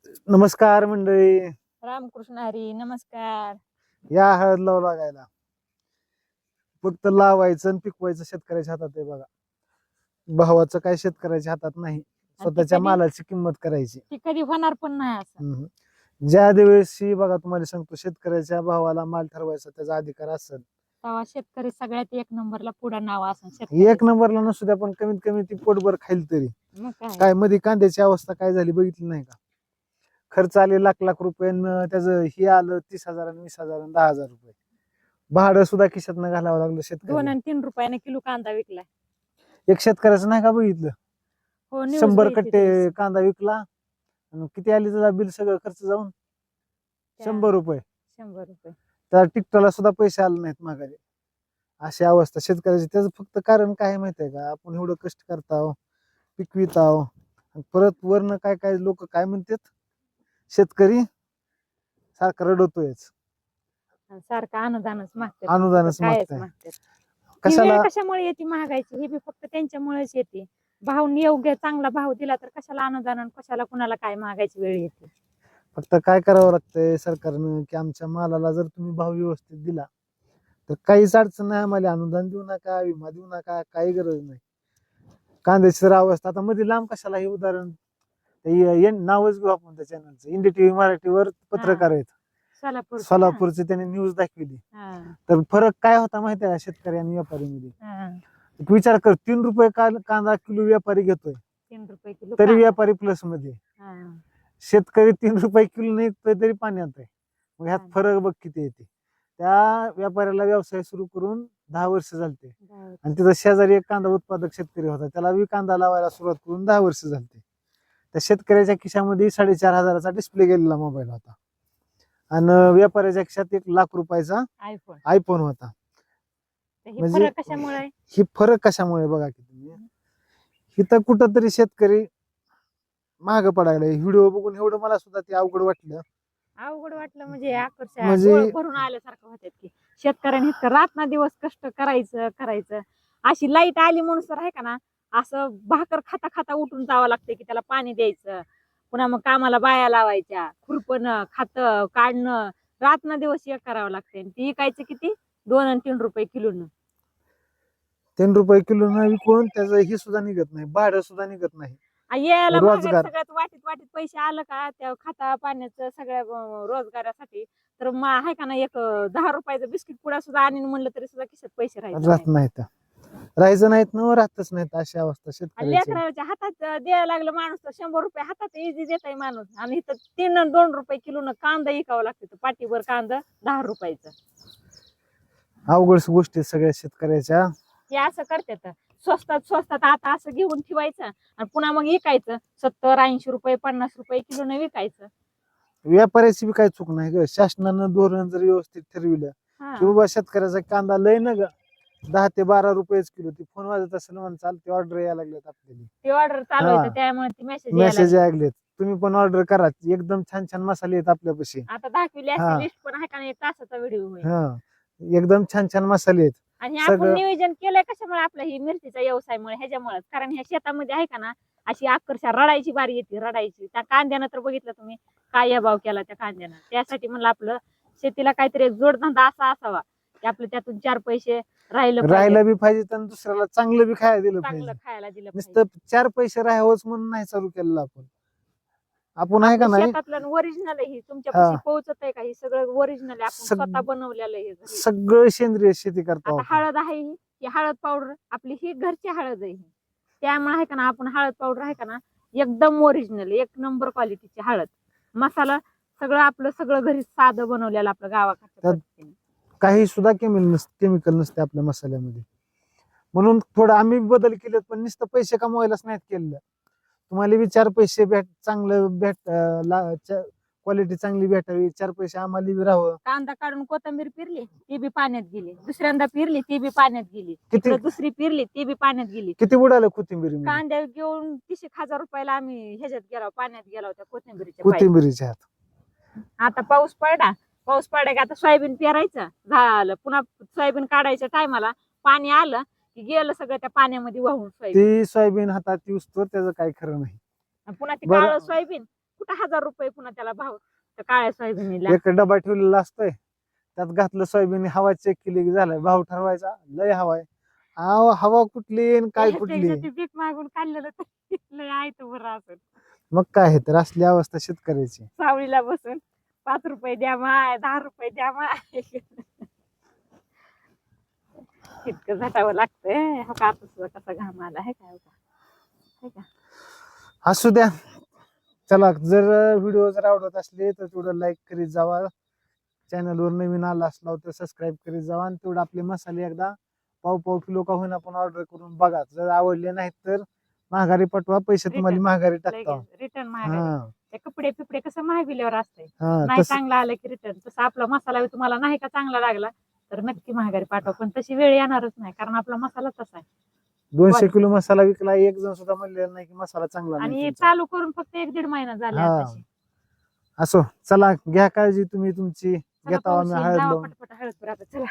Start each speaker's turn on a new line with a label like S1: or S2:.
S1: नमस्कार मंडळी.
S2: रामकृष्ण हरी. नमस्कार.
S1: या हळद लावू लागायला. फक्त लावायचं आणि पिकवायचं शेतकऱ्याच्या हातात आहे बघा. भावाचं काय शेतकऱ्याच्या हातात नाही. स्वतःच्या मालाची किंमत करायची.
S2: ती कधी होणार पण नाही असं.
S1: ज्या दिवशी बघा तुम्हाला सांगतो शेतकऱ्याच्या भावाला माल ठरवायचा त्याचा अधिकार असेल
S2: तेव्हा शेतकरी सगळ्यात एक नंबरला पुढे नाव असेल.
S1: एक नंबरला नसू द्या पण कमीत कमी ती पोटभर खाईल तरी.
S2: मग
S1: काय मध्ये कांद्याची अवस्था काय झाली बघितली नाही का? खर्च आले लाख लाख रुपये त्याचं हे आलं 30,000 आणि 20,000 आणि 10,000 रुपये. भाडं सुद्धा खिशातनं घालावं लागलं
S2: 2
S1: शेतकरी.
S2: आणि 3 रुपयाने किलो कांदा विकलाय.
S1: एक शेतकऱ्याचं नाही का बघितलं?
S2: हो,
S1: 100 कट्टे कांदा विकला आणि किती आली त्याचा बिल सगळं खर्च जाऊन 100 रुपये.
S2: 100 रुपये.
S1: त्या टिकटॉला सुद्धा पैसे आले नाहीत माघारी. अशी अवस्था शेतकऱ्याची. त्याचं फक्त कारण काय माहितीये का? आपण एवढं कष्ट करताव, पिकविताव, परत वरनं काय काय लोक काय म्हणतात, शेतकरी सारखा रडतोयच,
S2: सारखं अनुदानच मागतात.
S1: अनुदानच मागताय. कशाला?
S2: कशामुळे येते महागाईची? हे बी फक्त त्यांच्यामुळेच येते. भाव योग्य चांगला भाव दिला तर कशाला अनुदान आणि कशाला कुणाला काय महागायची वेळ येते.
S1: फक्त काय करावं लागतंय सरकारनं की आमच्या मालाला जर तुम्ही भाव व्यवस्थित दिला तर काहीच अडचण नाही. आम्हाला अनुदान देऊ नका, विमा देऊ नका, काही गरज नाही. कांद्याची तर अवस्था आता मध्ये लांब कशाला, हे उदाहरण नावच घेऊ आपण त्या चॅनलचं. इंडिया टीव्ही मराठीवर पत्रकार आहेत सोलापूरचे, त्यांनी न्यूज दाखवली. तर फरक काय होता माहितीये का शेतकरी आणि व्यापारीमध्ये? विचार कर, 3 रुपये कांदा किलो व्यापारी घेतोय,
S2: 3 रुपये किलो
S1: तरी व्यापारी प्लस मध्ये. शेतकरी 3 रुपये किलो नाही तरी पाण्यात आहे. मग ह्यात फरक बघ किती येते. त्या व्यापाऱ्याला व्यवसाय सुरू करून 10 वर्ष झालते आणि तिथं शेजारी एक कांदा उत्पादक शेतकरी होता, त्याला बी कांदा लावायला सुरुवात करून 10 वर्ष झालते. त्या शेतकऱ्याच्या खिशामध्ये 4,500चा डिस्प्ले गेलेला मोबाईल होता आणि व्यापाऱ्याच्या खिशात 1,00,000 रुपयाचा आयफोन होता. म्हणजे ही फरक कशामुळे बघा की तुम्ही. इथं कुठंतरी शेतकरी माग पडायला. व्हिडिओ बघून एवढं मला सुद्धा ते अवघड वाटलं
S2: म्हणजे आकर्षण भरून आल्यासारखं होत की शेतकऱ्यांनी इतकं रात्र दिवस कष्ट करायचं. अशी लाईट आली म्हणून तर आहे का ना, असं भाकर खाता खाता उठून जावं लागतं की त्याला पाणी द्यायचं, पुन्हा मग कामाला बाया लावायच्या, खुरपणं, खातं काढणं, रात्र दिवस एक करावं लागते. ती विकायचं किती? 2 आणि 3 रुपये किलोनं.
S1: 3 रुपये किलोनं विकून त्याचं हे सुद्धा निघत नाही, भाडं सुद्धा निघत नाही.
S2: यायला सगळ्यात वाटीत पैसे आलं का त्या खाता पाण्याचं सगळ्या रोजगारासाठी, तर आहे का ना, एक 10 रुपयाचं बिस्किट पुडा सुद्धा आणून म्हणलं तरी सुद्धा खिशात पैसे
S1: राहत नाहीत. राहायचं नाहीत ना, राहतच नाहीत. अशी अवस्था शेतकऱ्याची.
S2: लेकराच्या हातात द्यायला लागलं माणूस तर 100 रुपये हातात इझी देताय माणूस, आणि इथं 3 आणि 2 रुपये किलोनं कांदा विकावं लागतं. पाटीवर कांदा 10 रुपयाचं.
S1: अवघड गोष्टी सगळ्या शेतकऱ्याच्या.
S2: हे असं करतात, स्वस्तात आता असं घेऊन ठेवायचं आणि पुन्हा मग विकायचं 70, 80 रुपये, 50 रुपये किलोनं विकायचं.
S1: व्यापाऱ्याची बी काही चूक नाही ग. शासनानं धोरण जर व्यवस्थित ठरविलं की बाबा शेतकऱ्याचा कांदा लय ना ग 10 ते 12 रुपयेच किलो, ती फोन वाजत असेल म्हणून चालते, ऑर्डर यायला लागल्यात आपल्याला.
S2: ती ऑर्डर चालू आहे त्यामुळे ती
S1: मेसेज लागलेत, तुम्ही पण ऑर्डर करा. एकदम छान छान मसाले आहेत आपल्यापाशी.
S2: आता दाखवली अशी लिस्ट पण आहे का नाही, 1 तासाचा व्हिडिओ होईल.
S1: एकदम छान छान मसाले आहेत.
S2: आणि आपण नियोजन केलंय कशामुळे? आपला ही मिरचीचा व्यवसायमुळे, ह्याच्यामुळे. कारण ह्या शेतामध्ये आहे का ना, अशी अक्षरशः रडायची बारी येते, रडायची. त्या कांद्यानं तर बघितलं तुम्ही काय भाव केला त्या कांद्यानं. त्यासाठी म्हणलं आपलं शेतीला काहीतरी एक जोडधंदा असा असावा की आपलं त्यातून 4 पैसे राहिला बी पाहिजे आणि दुसऱ्याला चांगलं बी खायला दिलं पाहिजे. नुसतं 4 पैसे राहावंच म्हणून नाही चालू केलेलं आपण आहे का नाही. शेतातलं ओरिजिनल आहे, तुमच्या पोहोचत आहे का? हे सगळं ओरिजिनल आहे, आपण स्वतः बनवलेलं आहे.
S1: सगळं सेंद्रिय शेती करतो.
S2: हळद आहे ही हळद पावडर आपली, ही घरची हळद आहे. त्यामुळे आहे का ना, आपण हळद पावडर आहे का ना, एकदम ओरिजिनल 1 नंबर क्वालिटीची हळद. मसाला सगळं आपलं सगळं घरी साधं बनवलेलं आपलं गावाकडचं.
S1: काही सुद्धा केमिकल नसते आपल्या मसाल्यामध्ये. म्हणून थोडं आम्ही बदल केलेत, पण नुसतं पैसे कमवायलाच नाहीत केलेलं. तुम्हाला बी 4 पैसे क्वालिटी चांगली भेटावी, 4 पैसे आम्हाला बी राहावं. कांदा काढून कोथिंबीर पिरली ती बी पाण्यात गेली, दुसऱ्यांदा पिरली ती बी पाण्यात गेली, दुसरी पिरली ती बी पाण्यात गेली. किती बुडालं कोथिंबीर? कांद्या घेऊन 30,000 रुपयाला आम्ही ह्याच्यात गेलो, पाण्यात गेलो त्या कोथिंबीरीच्या. आता पाऊस पडला की आता सोयाबीन पेरायचं झालं, पुन्हा सोयाबीन काढायच्या टायमाला पाणी आलं की गेलं सगळं त्या पाण्यामध्ये वाहून. सोयाबीन हातात येऊस तर त्याचं काही खरं नाही. पुन्हा ती काळं सोयाबीन
S2: कुठं 1000 रुपये पुन्हा त्याला भाव त्या काळ्या सोयाबीनला.
S1: एक डबा ठेवलेला असतोय, त्यात घातलं सोयाबीन, हवा चेक केली की झालं, भाव ठरवायचा. लय हवा आहे. हवा कुठली आणि काय कुठली.
S2: त्याच्यासाठी पीक मागून काढलेलं तर लय आहे तर बरं असेल.
S1: मग काय आहे तर असली अवस्था शेतकऱ्याची.
S2: सावळीला बसून 5 रुपये द्या माय, 10 रुपये द्या माय. इतकं झटावं लागतंय. हो का, आता सुद्धा कसा घाम आला आहे काय है का.
S1: असू द्या. चला, जर व्हिडिओ जर आवडत असले तर तेवढं लाईक करीत जावा. चॅनलवर नवीन आला असला तर सबस्क्राईब करीत जावा. आणि तेवढं आपले मसाले एकदा पाव किलो का होईना आपण ऑर्डर करून बघा. जर आवडले नाहीत तर महागारी पाठवा, पैसे तुम्हाला महागारी टाकता.
S2: रिटर्न
S1: हा
S2: महाग. ते कपडे पिपडे कसं महाविल्यावर असतंय.
S1: हा
S2: नाही
S1: तसं
S2: चांगला आलं की रिटर्न. तसं आपला मसाला बी तुम्हाला नाही का चांगला लागला तर नक्की महागारी पाठवा. पण तशी वेळ येणारच नाही, कारण आपला मसाला तसा आहे.
S1: 200 किलो मसाला विकला, एक जण सुद्धा म्हणलेला नाही की मसाला चांगला नाही
S2: आणि
S1: तुमचा.
S2: चालू करून फक्त 1-1.5 महिना झाले
S1: हा.
S2: आताशी.
S1: असो, चला घ्या काळजी तुम्ही तुमची.
S2: चला
S1: घेता
S2: पाऊस
S1: आम्ही
S2: येईल,
S1: हळद
S2: लावा
S1: लावून.
S2: पटपट हळद बरं आता. चला.